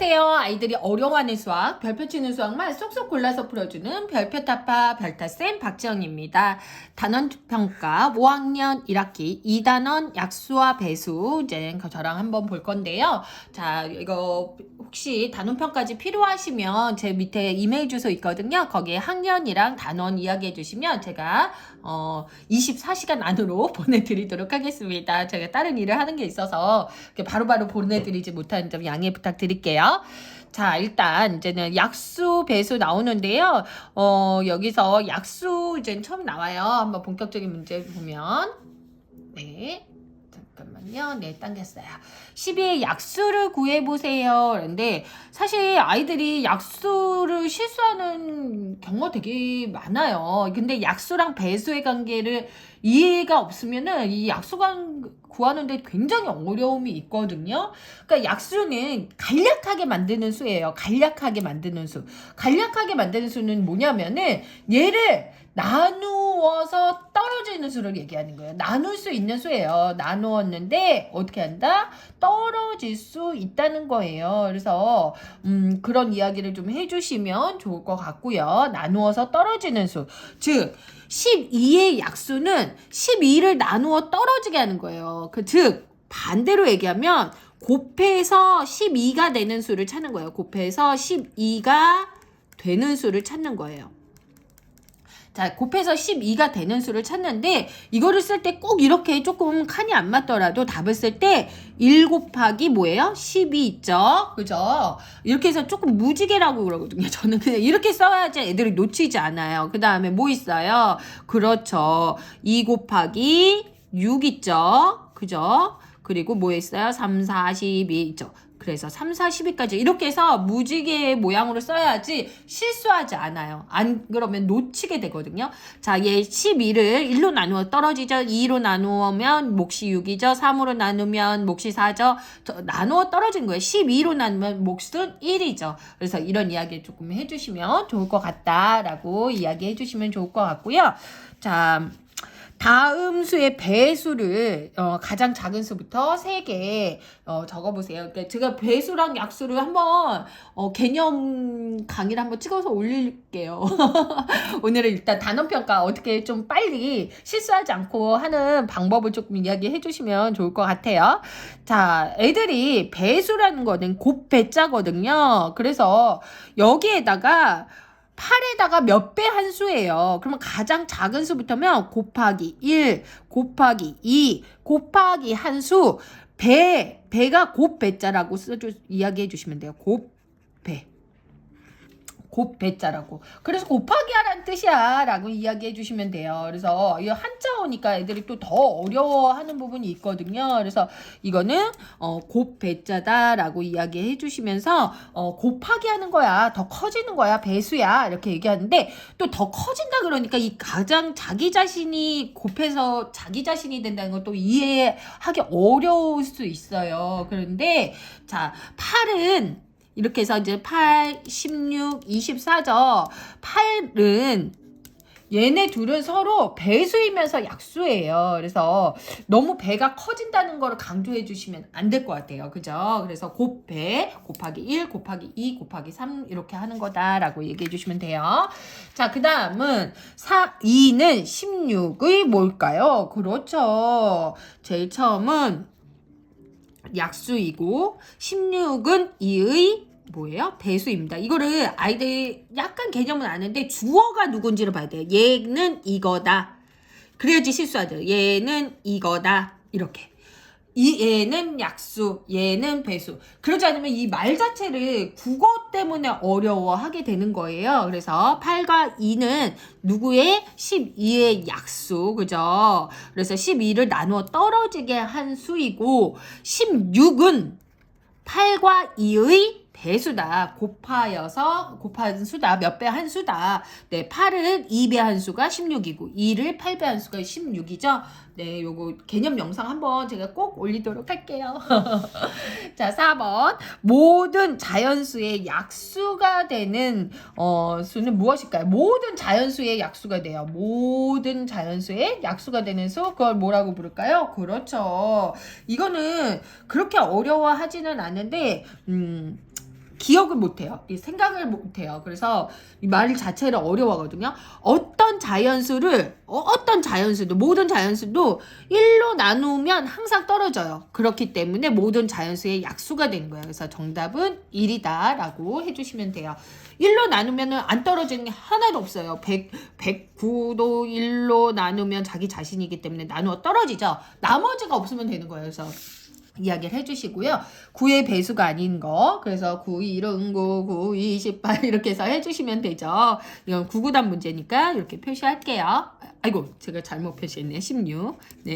안녕하세요. 아이들이 어려워하는 수학, 별표 치는 수학만 쏙쏙 골라서 풀어주는 별표타파 별타쌤 박지영입니다. 단원평가 5학년 1학기 2단원 약수와 배수 이제 저랑 한번 볼 건데요. 자, 이거 혹시 단원평까지 필요하시면 제 밑에 이메일 주소 있거든요. 거기에 학년이랑 단원 이야기해 주시면 제가 24시간 안으로 보내드리도록 하겠습니다. 제가 다른 일을 하는 게 있어서 바로바로 보내드리지 못하는 점 양해 부탁드릴게요. 자, 일단 이제는 약수, 배수 나오는데요. 여기서 약수 이제 처음 나와요. 한번 본격적인 문제 보면. 네. 잠깐만요. 네, 당겼어요. 12의 약수를 구해보세요. 그런데 사실 아이들이 약수를 실수하는 경우가 되게 많아요. 근데 약수랑 배수의 관계를 이해가 없으면은 이 약수관 구하는데 굉장히 어려움이 있거든요. 그러니까 약수는 간략하게 만드는 수예요. 간략하게 만드는 수. 간략하게 만드는 수는 뭐냐면은 얘를 나누어서 떨어지는 수를 얘기하는 거예요. 나눌 수 있는 수예요. 나누었는데 어떻게 한다? 떨어질 수 있다는 거예요. 그래서 그런 이야기를 좀 해주시면 좋을 것 같고요. 나누어서 떨어지는 수. 즉 12의 약수는 12를 나누어 떨어지게 하는 거예요. 즉 반대로 얘기하면 곱해서 12가 되는 수를 찾는 거예요. 곱해서 12가 되는 수를 찾는 거예요. 자, 곱해서 12가 되는 수를 찾는데 이거를 쓸 때 꼭 이렇게 조금 칸이 안 맞더라도 답을 쓸 때 1 곱하기 뭐예요? 12 있죠? 그죠? 이렇게 해서 조금 무지개라고 그러거든요. 저는 그냥 이렇게 써야지 애들이 놓치지 않아요. 그 다음에 뭐 있어요? 그렇죠. 2 곱하기 6 있죠? 그죠? 그리고 뭐 있어요? 3, 4, 12 있죠? 그래서 3, 4, 12까지 이렇게 해서 무지개 모양으로 써야지 실수하지 않아요. 안 그러면 놓치게 되거든요. 자, 얘 12를 1로 나누어 떨어지죠. 2로 나누면 몫이 6이죠. 3으로 나누면 몫이 4죠. 나누어 떨어진 거예요. 12로 나누면 몫은 1이죠. 그래서 이런 이야기 조금 해주시면 좋을 것 같다라고 이야기해 주시면 좋을 것 같고요. 자, 다음 수의 배수를 가장 작은 수부터 3개 적어보세요. 그러니까 제가 배수랑 약수를 한번 개념 강의를 한번 찍어서 올릴게요. 오늘은 일단 단원평가 어떻게 좀 빨리 실수하지 않고 하는 방법을 조금 이야기해 주시면 좋을 것 같아요. 자, 애들이 배수라는 거는 곱배자거든요. 그래서 여기에다가 8에다가 몇 배 한 수예요. 그러면 가장 작은 수부터면 곱하기 1, 곱하기 2, 곱하기 한 수, 배가 곱배자라고 이야기해 주시면 돼요. 곱배. 곱배자라고. 그래서 곱하기 하라는 뜻이야 라고 이야기해 주시면 돼요. 그래서 이 한자어니까 애들이 또 더 어려워하는 부분이 있거든요. 그래서 이거는 곱배자다 라고 이야기해 주시면서 곱하기 하는 거야. 더 커지는 거야. 배수야. 이렇게 얘기하는데 또 더 커진다 그러니까 이 가장 자기 자신이 곱해서 자기 자신이 된다는 걸 또 이해하기 어려울 수 있어요. 그런데 자, 8은 이렇게 해서 이제 8, 16, 24죠. 8은 얘네 둘은 서로 배수이면서 약수예요. 그래서 너무 배가 커진다는 거를 강조해 주시면 안 될 것 같아요. 그죠? 그래서 곱배, 곱하기 1, 곱하기 2, 곱하기 3 이렇게 하는 거다라고 얘기해 주시면 돼요. 자, 그 다음은 2는 16의 뭘까요? 그렇죠. 제일 처음은 약수이고 16은 이의 뭐예요? 배수입니다. 이거를 아이들 약간 개념은 아는데 주어가 누군지를 봐야 돼요. 얘는 이거다. 그래야지 실수하죠. 얘는 이거다. 이렇게. 얘는 약수, 얘는 배수. 그러지 않으면 이 말 자체를 국어 때문에 어려워하게 되는 거예요. 그래서 8과 2는 누구의? 12의 약수, 그죠? 그래서 12를 나누어 떨어지게 한 수이고 16은 8과 2의 배수다. 곱한 수다. 몇 배 한 수다. 네, 8은 2배 한 수가 16이고 2를 8배 한 수가 16이죠. 네, 요거 개념 영상 한번 제가 꼭 올리도록 할게요. 자, 4번. 모든 자연수의 약수가 되는 수는 무엇일까요? 모든 자연수의 약수가 돼요. 모든 자연수의 약수가 되는 수, 그걸 뭐라고 부를까요? 그렇죠. 이거는 그렇게 어려워하지는 않는데 기억을 못해요. 이 생각을 못해요. 그래서 이 말 자체를 어려워하거든요. 어떤 자연수도, 모든 자연수도 1로 나누면 항상 떨어져요. 그렇기 때문에 모든 자연수의 약수가 되는 거예요. 그래서 정답은 1이다 라고 해주시면 돼요. 1로 나누면 안 떨어지는 게 하나도 없어요. 109도 1로 나누면 자기 자신이기 때문에 나누어 떨어지죠. 나머지가 없으면 되는 거예요. 그래서 이야기를 해주시고요. 9의 배수가 아닌 거. 그래서 9, 1, 9, 9, 2, 18 이렇게 해서 해주시면 되죠. 이건 9구단 문제니까 이렇게 표시할게요. 아이고 제가 잘못 표시했네. 16. 네.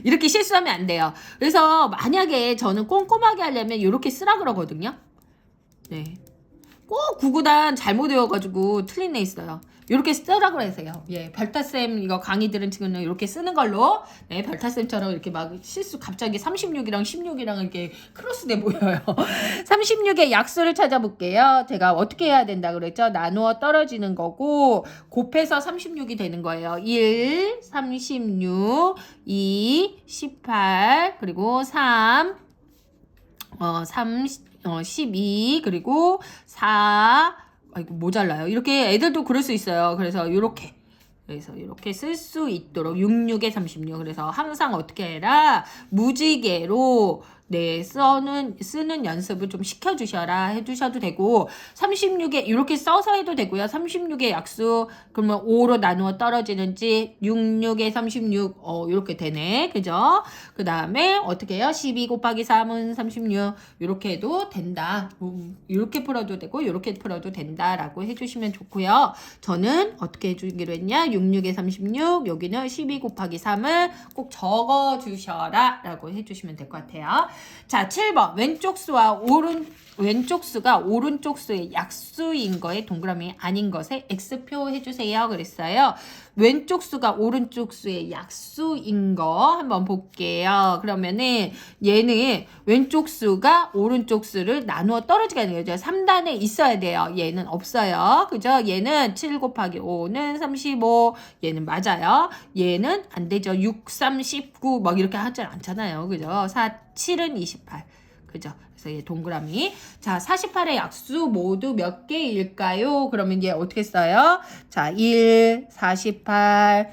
이렇게 실수하면 안 돼요. 그래서 만약에 저는 꼼꼼하게 하려면 이렇게 쓰라 그러거든요. 네. 꼭 9구단 잘못 외워가지고 틀린 애 있어요. 이렇게 쓰라고 해서요. 예, 별타쌤 이거 강의들은 지금 이렇게 쓰는 걸로, 네, 별타쌤처럼 이렇게 막 실수 갑자기 36이랑 16이랑 이렇게 크로스돼 보여요. 36의 약수를 찾아볼게요. 제가 어떻게 해야 된다 그랬죠? 나누어 떨어지는 거고, 곱해서 36이 되는 거예요. 1, 36, 2, 18, 그리고 3, 12, 그리고 4, 아이고 모자라요. 이렇게 애들도 그럴 수 있어요. 그래서 이렇게 쓸 수 있도록 66에 36. 그래서 항상 어떻게 해라? 무지개로 네, 쓰는 연습을 좀 시켜주셔라 해주셔도 되고 36에 이렇게 써서 해도 되고요. 36의 약수 그러면 5로 나누어 떨어지는지 66에 36 이렇게 되네. 그죠? 그 다음에 어떻게 해요? 12 곱하기 3은 36 이렇게 해도 된다. 이렇게 풀어도 되고 이렇게 풀어도 된다라고 해주시면 좋고요. 저는 어떻게 해주기로 했냐? 66에 36 여기는 12 곱하기 3을 꼭 적어주셔라 라고 해주시면 될 것 같아요. 자, 7번 왼쪽 수가 오른쪽 수의 약수인 거에 동그라미 아닌 것에 X표 해주세요 그랬어요. 왼쪽 수가 오른쪽 수의 약수인 거 한번 볼게요. 그러면은 얘는 왼쪽 수가 오른쪽 수를 나누어 떨어지게 하는 거죠. 3단에 있어야 돼요. 얘는 없어요. 그죠? 얘는 7 곱하기 5는 35. 얘는 맞아요. 얘는 안 되죠. 6, 3, 19 막 이렇게 하지 않잖아요. 그죠? 4, 7은 28. 그죠? 그래서 얘 동그라미. 자, 48의 약수 모두 몇 개일까요? 그러면 얘 어떻게 써요? 자, 1, 48,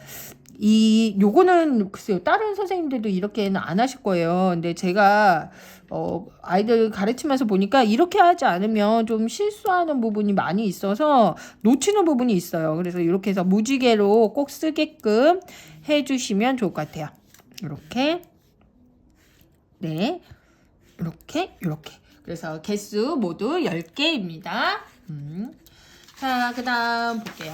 2, 요거는 글쎄요. 다른 선생님들도 이렇게는 안 하실 거예요. 근데 제가 아이들 가르치면서 보니까 이렇게 하지 않으면 좀 실수하는 부분이 많이 있어서 놓치는 부분이 있어요. 그래서 이렇게 해서 무지개로 꼭 쓰게끔 해주시면 좋을 것 같아요. 이렇게. 네. 이렇게. 그래서 개수 모두 10개입니다. 자, 그 다음 볼게요.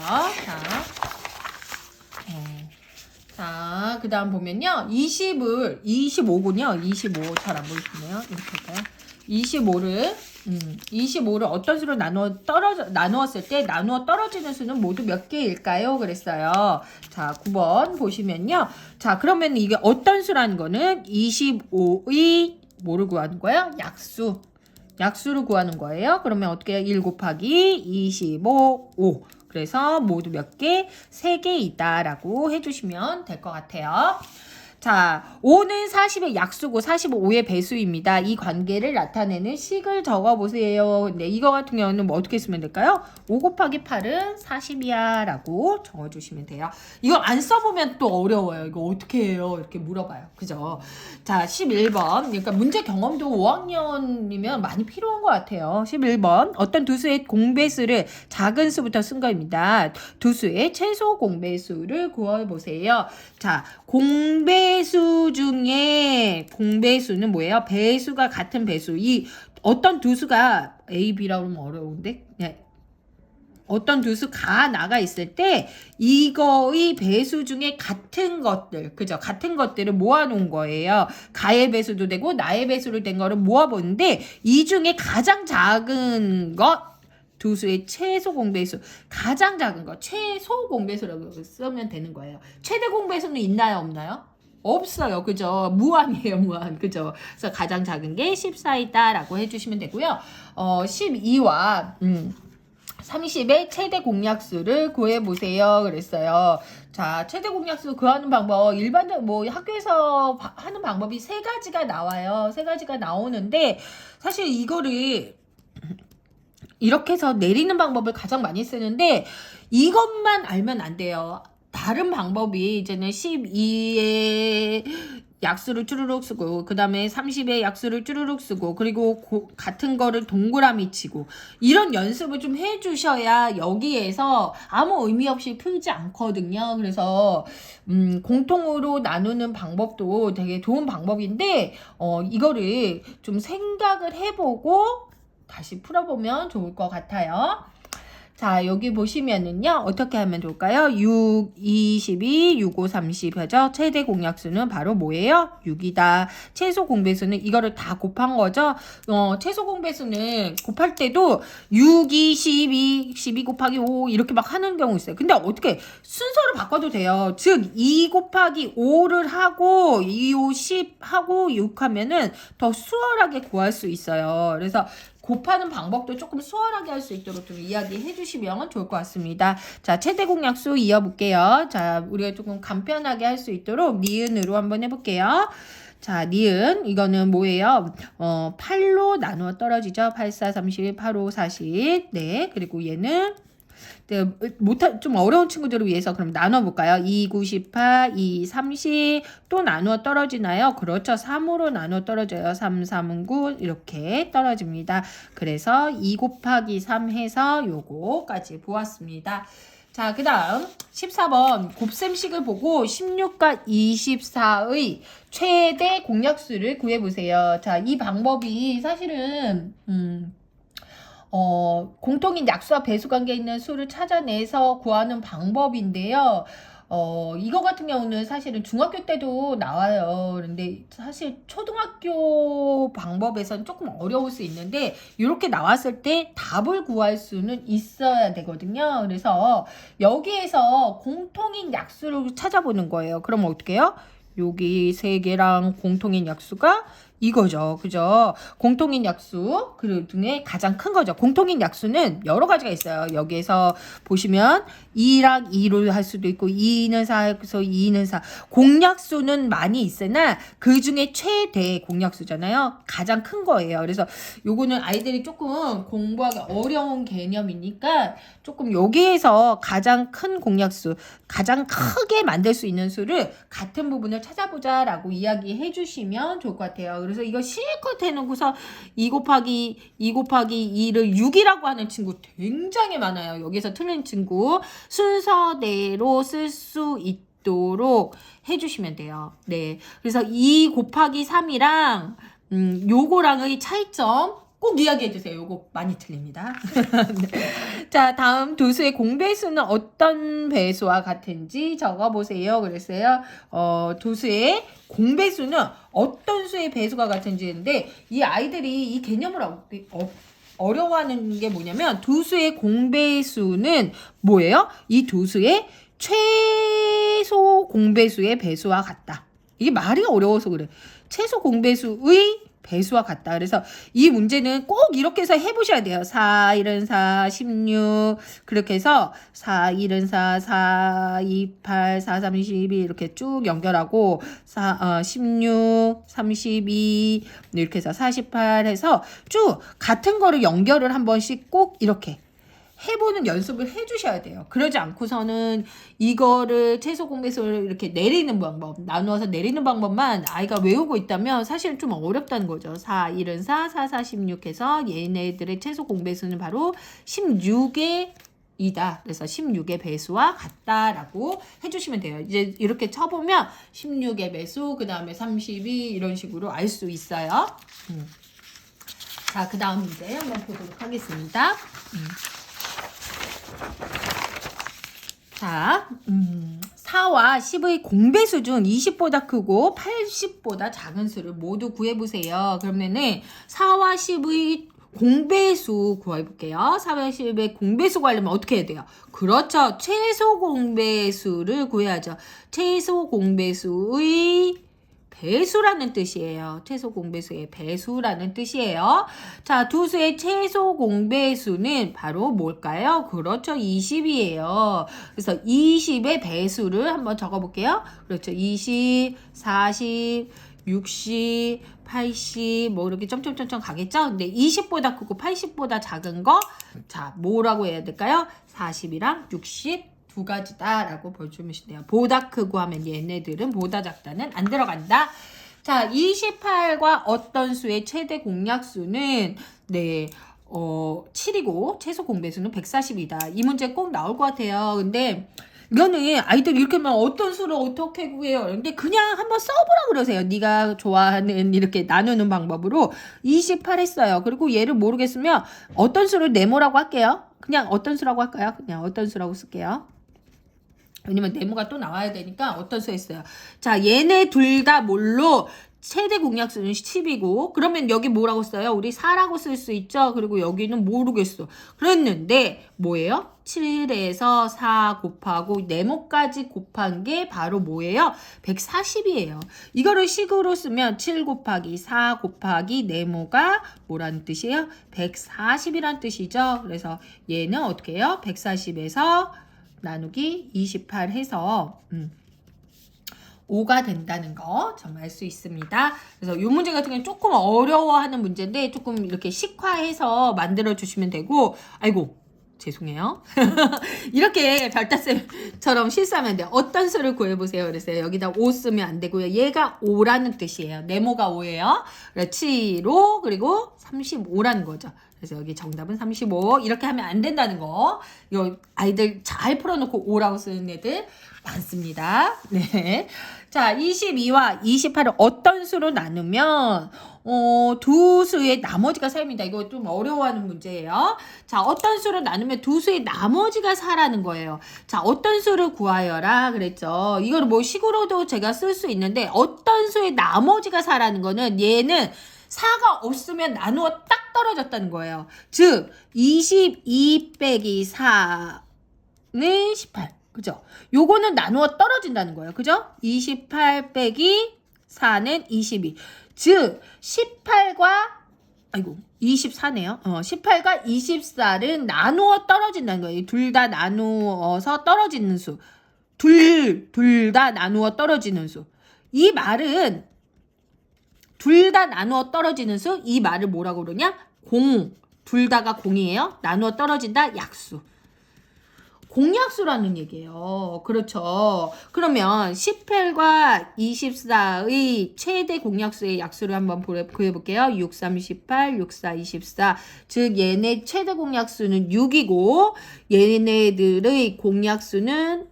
자, 그 다음 보면요. 25군요. 25 잘 안 보이시네요. 이렇게 할까요? 25를 어떤 수로 나누었을 때 나누어 떨어지는 수는 모두 몇 개일까요? 그랬어요. 자, 9번 보시면요. 자, 그러면 이게 어떤 수라는 거는 25의 뭐를 구하는 거야? 약수를 구하는 거예요. 그러면 어떻게 해요? 1 곱하기 25, 5. 그래서 모두 몇 개? 3개 있다라고 해주시면 될 것 같아요. 자, 5는 40의 약수고 45의 배수입니다. 이 관계를 나타내는 식을 적어보세요. 근데 이거 같은 경우는 뭐 어떻게 쓰면 될까요? 5 곱하기 8은 40이야 라고 적어주시면 돼요. 이거 안 써보면 또 어려워요. 이거 어떻게 해요? 이렇게 물어봐요. 그죠? 자, 11번. 그러니까 문제 경험도 5학년이면 많이 필요한 것 같아요. 11번. 어떤 두 수의 공배수를 작은 수부터 쓴 거입니다. 두 수의 최소 공배수를 구해보세요. 자, 공배수 중에 공배수는 뭐예요? 배수가 같은 배수. 이 어떤 두 수가 A, B라고 하면 어려운데? 네. 어떤 두 수가 나가 있을 때 이거의 배수 중에 같은 것들, 그죠? 같은 것들을 모아놓은 거예요. 가의 배수도 되고 나의 배수로 된 거를 모아보는데 이 중에 가장 작은 것 두 수의 최소 공배수, 가장 작은 거 최소 공배수라고 쓰면 되는 거예요. 최대 공배수는 있나요, 없나요? 없어요. 그죠? 무한이에요, 무한. 그죠? 그래서 가장 작은 게 14이다라고 해주시면 되고요. 12와 30의 최대 공약수를 구해보세요. 그랬어요. 자, 최대 공약수 구하는 방법, 일반적으로 뭐 학교에서 하는 방법이 3가지가 나와요. 3가지가 나오는데, 사실 이거를 이렇게 해서 내리는 방법을 가장 많이 쓰는데 이것만 알면 안 돼요. 다른 방법이 이제는 12의 약수를 쭈루룩 쓰고 그 다음에 30의 약수를 쭈루룩 쓰고 그리고 같은 거를 동그라미 치고 이런 연습을 좀 해주셔야 여기에서 아무 의미 없이 풀지 않거든요. 그래서 공통으로 나누는 방법도 되게 좋은 방법인데 이거를 좀 생각을 해보고 다시 풀어보면 좋을 것 같아요. 자, 여기 보시면은요, 어떻게 하면 좋을까요? 6, 22, 6, 5, 30 하죠? 최대 공약수는 바로 뭐예요? 6이다. 최소 공배수는 이거를 다 곱한 거죠? 최소 공배수는 곱할 때도 6, 2, 12, 12 곱하기 5 이렇게 막 하는 경우 있어요. 근데 어떻게 순서를 바꿔도 돼요. 즉, 2 곱하기 5를 하고 2, 5, 10 하고 6 하면은 더 수월하게 구할 수 있어요. 그래서 곱하는 방법도 조금 수월하게 할 수 있도록 좀 이야기해 주시면 좋을 것 같습니다. 자, 최대 공약수 이어볼게요. 자, 우리가 조금 간편하게 할 수 있도록 니은으로 한번 해볼게요. 자, 니은 이거는 뭐예요? 8로 나누어 떨어지죠. 8, 4, 30, 8, 5, 40. 네, 그리고 얘는 네, 좀 어려운 친구들을 위해서 그럼 나눠볼까요? 2, 9, 18, 2, 30 또 나누어 떨어지나요? 그렇죠. 3으로 나누어 떨어져요. 3, 3은 9 이렇게 떨어집니다. 그래서 2 곱하기 3 해서 요거까지 보았습니다. 자, 그 다음 14번 곱셈식을 보고 16과 24의 최대 공약수를 구해보세요. 자, 이 방법이 사실은 공통인 약수와 배수 관계에 있는 수를 찾아내서 구하는 방법인데요. 이거 같은 경우는 사실은 중학교 때도 나와요. 그런데 사실 초등학교 방법에서는 조금 어려울 수 있는데 이렇게 나왔을 때 답을 구할 수는 있어야 되거든요. 그래서 여기에서 공통인 약수를 찾아보는 거예요. 그럼 어떻게 해요? 여기 세 개랑 공통인 약수가 이거죠. 그죠? 공통인 약수 그 중에 가장 큰 거죠. 공통인 약수는 여러 가지가 있어요. 여기에서 보시면 2랑 2로 할 수도 있고 2는 4에서 2는 4. 공약수는 많이 있으나 그 중에 최대 공약수잖아요. 가장 큰 거예요. 그래서 요거는 아이들이 조금 공부하기 어려운 개념이니까 조금 여기에서 가장 큰 공약수, 가장 크게 만들 수 있는 수를 같은 부분을 찾아보자라고 이야기해 주시면 좋을 것 같아요. 그래서 이거 실컷 해놓고서 2 곱하기 2를 6이라고 하는 친구 굉장히 많아요. 여기서 틀린 친구 순서대로 쓸 수 있도록 해주시면 돼요. 네, 그래서 2 곱하기 3이랑 요거랑의 차이점 꼭 이야기해 주세요. 요거 많이 틀립니다. 네. 자, 다음 도수의 공배수는 어떤 배수와 같은지 적어보세요. 그랬어요. 도수의 공배수는 어떤 수의 배수가 같은지 했는데 이 아이들이 이 개념을 어려워하는 게 뭐냐면 도수의 공배수는 뭐예요? 이 도수의 최소 공배수의 배수와 같다. 이게 말이 어려워서 그래. 최소 공배수의 배수와 같다. 그래서 이 문제는 꼭 이렇게 해서 해보셔야 돼요. 4, 1은 4, 16 그렇게 해서 4, 1은 4, 4, 2, 8, 4, 3, 12 이렇게 쭉 연결하고 16, 32 이렇게 해서 48 해서 쭉 같은 거를 연결을 한 번씩 꼭 이렇게 해보는 연습을 해주셔야 돼요. 그러지 않고서는 이거를 최소 공배수를 이렇게 내리는 방법, 나누어서 내리는 방법만 아이가 외우고 있다면 사실은 좀 어렵다는 거죠. 4, 1은 4, 4, 4, 16 해서 얘네들의 최소 공배수는 바로 16의 이다. 그래서 16의 배수와 같다라고 해주시면 돼요. 이제 이렇게 쳐보면 16의 배수, 그 다음에 32 이런 식으로 알 수 있어요. 자, 그 다음 문제 한번 보도록 하겠습니다. 자, 4와 10의 공배수 중 20보다 크고 80보다 작은 수를 모두 구해보세요. 그러면은 4와 10의 공배수 구해볼게요. 4와 10의 공배수 구하려면 어떻게 해야 돼요? 그렇죠. 최소 공배수를 구해야죠. 최소 공배수의 배수라는 뜻이에요. 최소 공배수의 배수라는 뜻이에요. 자, 두 수의 최소 공배수는 바로 뭘까요? 그렇죠. 20이에요. 그래서 20의 배수를 한번 적어볼게요. 그렇죠. 20, 40, 60, 80, 뭐 이렇게 점점점점 가겠죠? 근데 20보다 크고 80보다 작은 거, 자, 뭐라고 해야 될까요? 40이랑 60 두 가지다라고 보여주면 돼요. 보다 크고 하면 얘네들은 보다 작다는 안 들어간다. 자, 28과 어떤 수의 최대 공약수는, 네, 7이고 최소 공배수는 140이다. 이 문제 꼭 나올 것 같아요. 근데 이거는 아이들 이렇게 막 어떤 수를 어떻게 구해요? 근데 그냥 한번 써보라 그러세요. 네가 좋아하는 이렇게 나누는 방법으로 28 했어요. 그리고 얘를 모르겠으면 어떤 수를 네모라고 할게요. 그냥 어떤 수라고 할까요? 그냥 어떤 수라고 쓸게요. 왜냐면 네모가 또 나와야 되니까 어떤 수 했어요. 자, 얘네 둘 다 뭘로 최대 공약수는 10이고 그러면 여기 뭐라고 써요? 우리 4라고 쓸 수 있죠? 그리고 여기는 모르겠어. 그랬는데 뭐예요? 7에서 4 곱하고 네모까지 곱한 게 바로 뭐예요? 140이에요. 이거를 식으로 쓰면 7 곱하기 4 곱하기 네모가 뭐라는 뜻이에요? 140이란 뜻이죠. 그래서 얘는 어떻게 해요? 140에서 나누기 28 해서 5가 된다는 거 정말 알 수 있습니다. 그래서 이 문제 같은 경우는 조금 어려워하는 문제인데 조금 이렇게 식화해서 만들어 주시면 되고, 아이고 죄송해요. 이렇게 별다쌤처럼 실수하면 돼요. 어떤 수를 구해보세요. 그래서 여기다 5 쓰면 안 되고요. 얘가 5라는 뜻이에요. 네모가 5예요. 7로 그리고 35라는 거죠. 그래서 여기 정답은 35. 이렇게 하면 안 된다는 거. 이거 아이들 잘 풀어놓고 5라고 쓰는 애들 많습니다. 네. 자, 22와 28을 어떤 수로 나누면 두 수의 나머지가 4입니다. 이거 좀 어려워하는 문제예요. 자, 어떤 수로 나누면 두 수의 나머지가 4라는 거예요. 자, 어떤 수를 구하여라 그랬죠. 이거를 뭐 식으로도 제가 쓸 수 있는데 어떤 수의 나머지가 4라는 거는 얘는 4가 없으면 나누어 딱 떨어졌다는 거예요. 즉 22 빼기 4는 18. 그죠? 요거는 나누어 떨어진다는 거예요. 그죠? 28 빼기 4는 22. 즉 18과 아이고 24네요. 18과 24는 나누어 떨어진다는 거예요. 둘 다 나누어서 떨어지는 수. 둘 다 나누어 떨어지는 수. 이 말은 둘 다 나누어 떨어지는 수. 이 말을 뭐라고 그러냐? 공. 둘 다가 공이에요. 나누어 떨어진다. 약수. 공약수라는 얘기예요. 그렇죠. 그러면 18과 24의 최대 공약수의 약수를 한번 구해볼게요. 6, 3, 18, 6, 4, 24. 즉 얘네 최대 공약수는 6이고 얘네들의 공약수는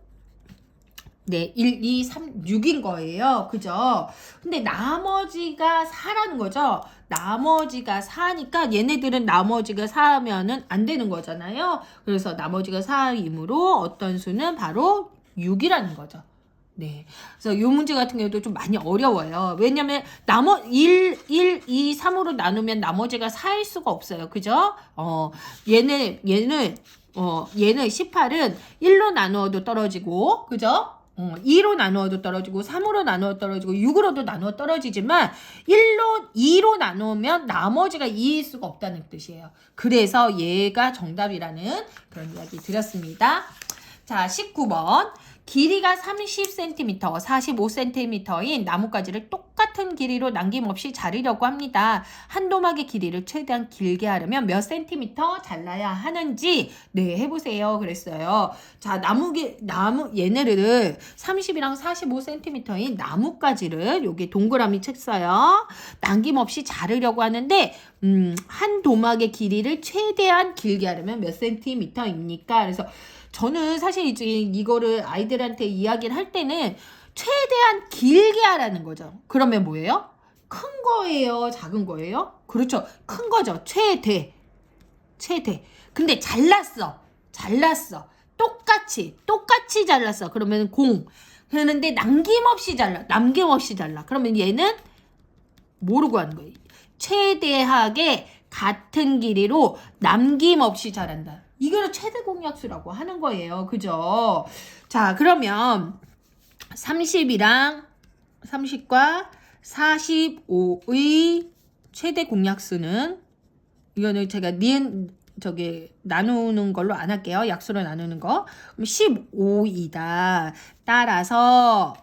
네, 1, 2, 3, 6인 거예요. 그죠? 근데 나머지가 4라는 거죠. 나머지가 4니까 얘네들은 나머지가 4면은 안 되는 거잖아요. 그래서 나머지가 4이므로 어떤 수는 바로 6이라는 거죠. 네. 그래서 이 문제 같은 경우도 좀 많이 어려워요. 왜냐면 1, 2, 3으로 나누면 나머지가 4일 수가 없어요. 그죠? 얘는 18은 1로 나누어도 떨어지고, 그죠? 2로 나누어도 떨어지고 3으로 나누어 떨어지고 6으로도 나누어 떨어지지만 2로 나누면 나머지가 2일 수가 없다는 뜻이에요. 그래서 얘가 정답이라는 그런 이야기 드렸습니다. 자, 19번. 길이가 30cm, 45cm인 나뭇가지를 똑같은 길이로 남김없이 자르려고 합니다. 한 도막의 길이를 최대한 길게 하려면 몇 센티미터 잘라야 하는지 네 해보세요 그랬어요. 자, 얘네를 30이랑 45cm인 나뭇가지를 여기 동그라미 쳤어요. 남김없이 자르려고 하는데 한 도막의 길이를 최대한 길게 하려면 몇 센티미터입니까? 그래서 저는 사실 이제 이거를 아이들한테 이야기를 할 때는 최대한 길게 하라는 거죠. 그러면 뭐예요? 큰 거예요? 작은 거예요? 그렇죠. 큰 거죠. 최대. 근데 잘랐어. 똑같이 잘랐어. 그러면 공. 그러는데 남김없이 잘라. 그러면 얘는 뭐로 구하는 거예요? 최대하게 같은 길이로 남김없이 자란다. 이거를 최대 공약수라고 하는 거예요. 그죠? 자, 그러면 30과 45의 최대 공약수는 이거는 제가 나누는 걸로 안 할게요. 약수로 나누는 거. 그럼 15이다. 따라서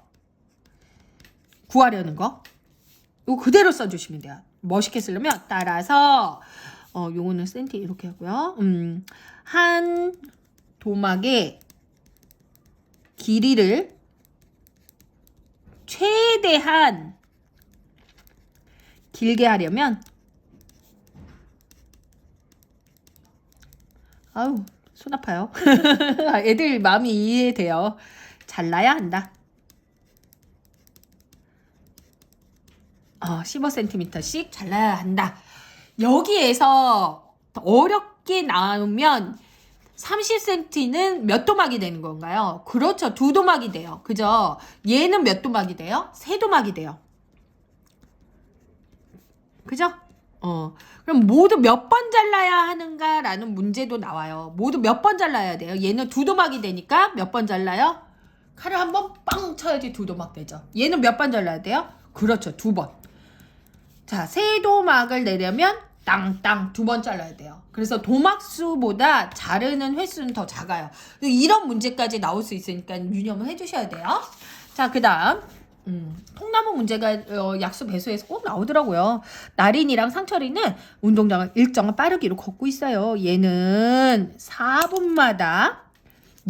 구하려는 거. 이거 그대로 써주시면 돼요. 멋있게 쓰려면 따라서 요거는 센티 이렇게 하고요. 한 도막의 길이를 최대한 길게 하려면 아우 손 아파요. 애들 마음이 이해돼요. 잘라야 한다. 15cm씩 잘라야 한다. 여기에서 어렵게 나오면 30cm는 몇 도막이 되는 건가요? 그렇죠. 2도막이 돼요. 그죠? 얘는 몇 도막이 돼요? 3도막이 돼요. 그죠? 그럼 모두 몇 번 잘라야 하는가라는 문제도 나와요. 모두 몇 번 잘라야 돼요? 얘는 2도막이 되니까 몇 번 잘라요? 칼을 한번 빵 쳐야지 2도막 되죠. 얘는 몇 번 잘라야 돼요? 그렇죠. 2번. 자, 3도막을 내려면 땅땅 2번 잘라야 돼요. 그래서 도막수보다 자르는 횟수는 더 작아요. 이런 문제까지 나올 수 있으니까 유념을 해주셔야 돼요. 자, 그 다음 통나무 문제가 약수 배수에서 꼭 나오더라고요. 나린이랑 상철이는 운동장을 일정한 빠르기로 걷고 있어요. 얘는 4분마다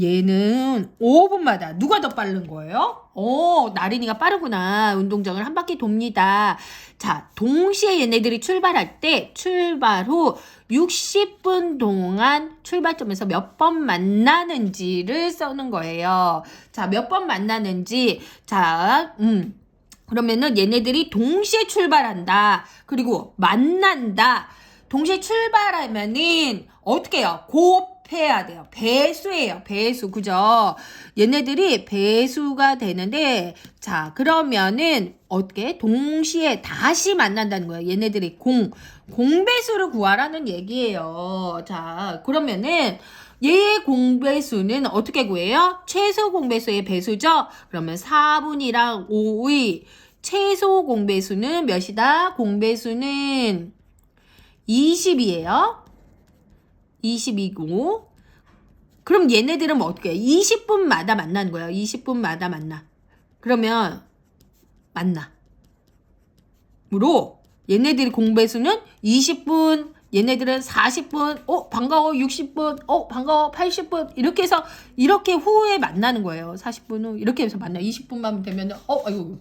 얘는 5분마다 누가 더 빠른 거예요? 나린이가 빠르구나. 운동장을 한 바퀴 돕니다. 자, 동시에 얘네들이 출발할 때 출발 후 60분 동안 출발점에서 몇 번 만나는지를 써는 거예요. 자, 몇 번 만나는지. 자, 그러면은 얘네들이 동시에 출발한다. 그리고 만난다. 동시에 출발하면은 어떻게 해요? 곱해야 돼요. 배수예요. 배수. 그죠? 얘네들이 배수가 되는데 자, 그러면은 어떻게? 동시에 다시 만난다는 거예요. 얘네들이 공배수를 구하라는 얘기예요. 자, 그러면은 얘의 공배수는 어떻게 구해요? 최소 공배수의 배수죠? 그러면 4분이랑 5의 최소 공배수는 몇이다? 공배수는 20이에요. 20이고 그럼 얘네들은 어떻게 해요? 20분마다 만나는 거예요. 20분마다 만나. 그러면 만나. 으로 얘네들이 공배수는 20분, 얘네들은 40분, 반가워 60분, 반가워 80분 이렇게 해서 이렇게 후에 만나는 거예요. 40분 후 이렇게 해서 만나. 20분만 되면 아이고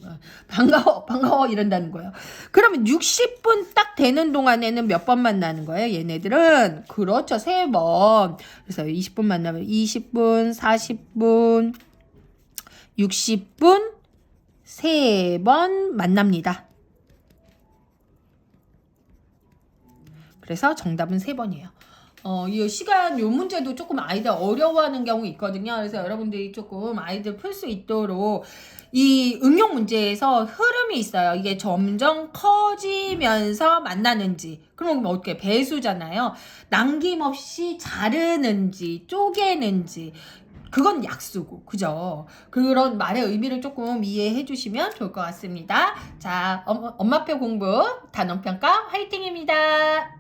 반가워 이런다는 거예요. 그러면 60분 딱 되는 동안에는 몇 번 만나는 거예요? 얘네들은 그렇죠. 3번. 그래서 20분 만나면 20분, 40분, 60분 3번 만납니다. 그래서 정답은 3번이에요. 이 시간 요 문제도 조금 아이들 어려워하는 경우 있거든요. 그래서 여러분들이 조금 아이들 풀 수 있도록 이 응용 문제에서 흐름이 있어요. 이게 점점 커지면서 만나는지. 그럼 어떻게 배수잖아요. 남김없이 자르는지 쪼개는지. 그건 약수고, 그죠? 그런 말의 의미를 조금 이해해 주시면 좋을 것 같습니다. 자, 엄마표 공부 단원평가 화이팅입니다.